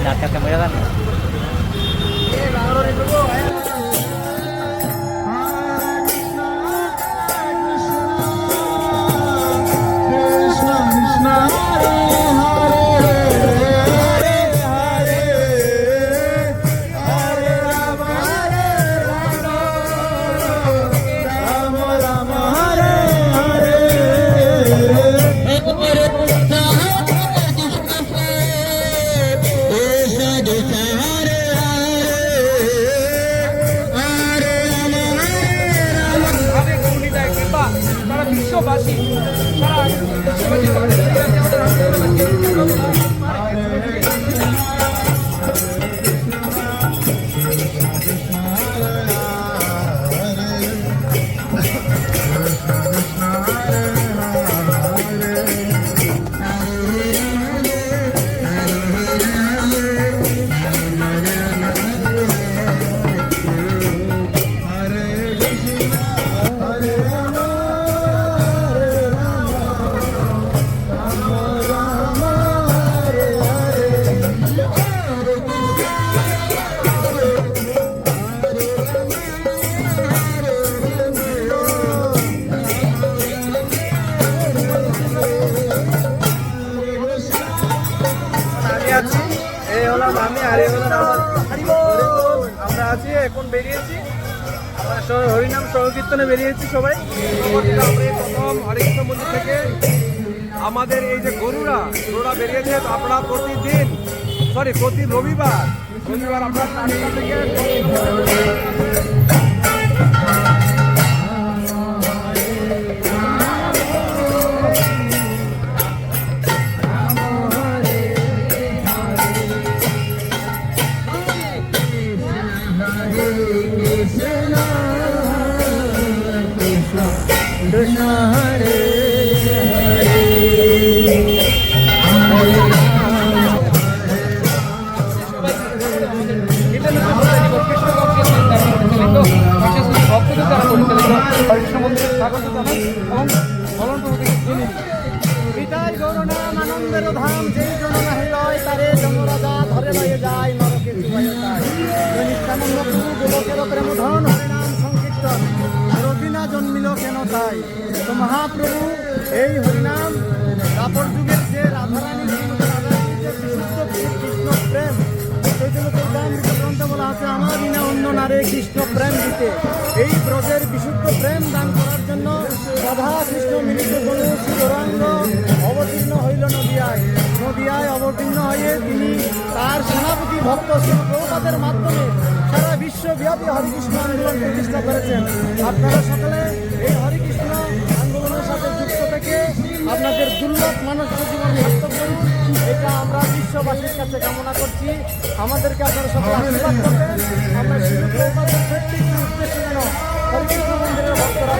Nakat kamera kan. বিশ্ববাসী এই হলাম আমি আর এই হলেন আমার আমরা আছি এখন বেরিয়েছি আমরা হরিনাম সংকীর্তনে বেরিয়েছি সবাই প্রথম হরিকৃষ্ণ মন্দির থেকে আমাদের এই যে গরুরা বেরিয়েছে আপনারা প্রতি রবিবার আপনার 4টা থেকে Krishna Hare বিদায় গৌরনাম আনন্দের ধাম যেই জননা হৃদয় তারে জনরাজা ধরে লয়ে যায় নরকে চুবায় যায় নিত্যানন্দ প্রভু গোলকের প্রেম ধন হরিনাম সংকীর্তন রবিনা জন্মিল কেন তাই তো মহাপ্রভু এই হরিনাম দাপর যুগের যে রাধারানী যে বিশুদ্ধ কৃষ্ণ প্রেম গ্রন্থে বলা আছে আমার বিনা অন্য নারে কৃষ্ণ প্রেম দিতে এই ব্রজের বিশুদ্ধ প্রেম দান করার জন্য রাধা কৃষ্ণ মিলিত গৌরাঙ্গ অবতীর্ণ হইল নদিয়ায় অবতীর্ণ হয়ে তিনি তার সেনাপতি ভক্ত শ্রী প্রভুপাদের মাধ্যমে সারা বিশ্বব্যাপী হরিকৃষ্ণ আন্দোলন প্রতিষ্ঠা করেছেন। আপনারা সকলে এই হরিকৃষ্ণ আন্দোলনের সাথে যুক্ত থেকে আপনাদের দুর্লভ মানব জীবন সার্থক করুন, এটা আমরা বিশ্ববাসীর কাছে কামনা করছি। আমাদেরকে আপনারা সকলে আশীর্বাদ করবেন। আমরা শ্রী প্রভুপাদের উদ্দেশ্যে যেন হরিকৃষ্ণ মন্দিরের ভক্তরা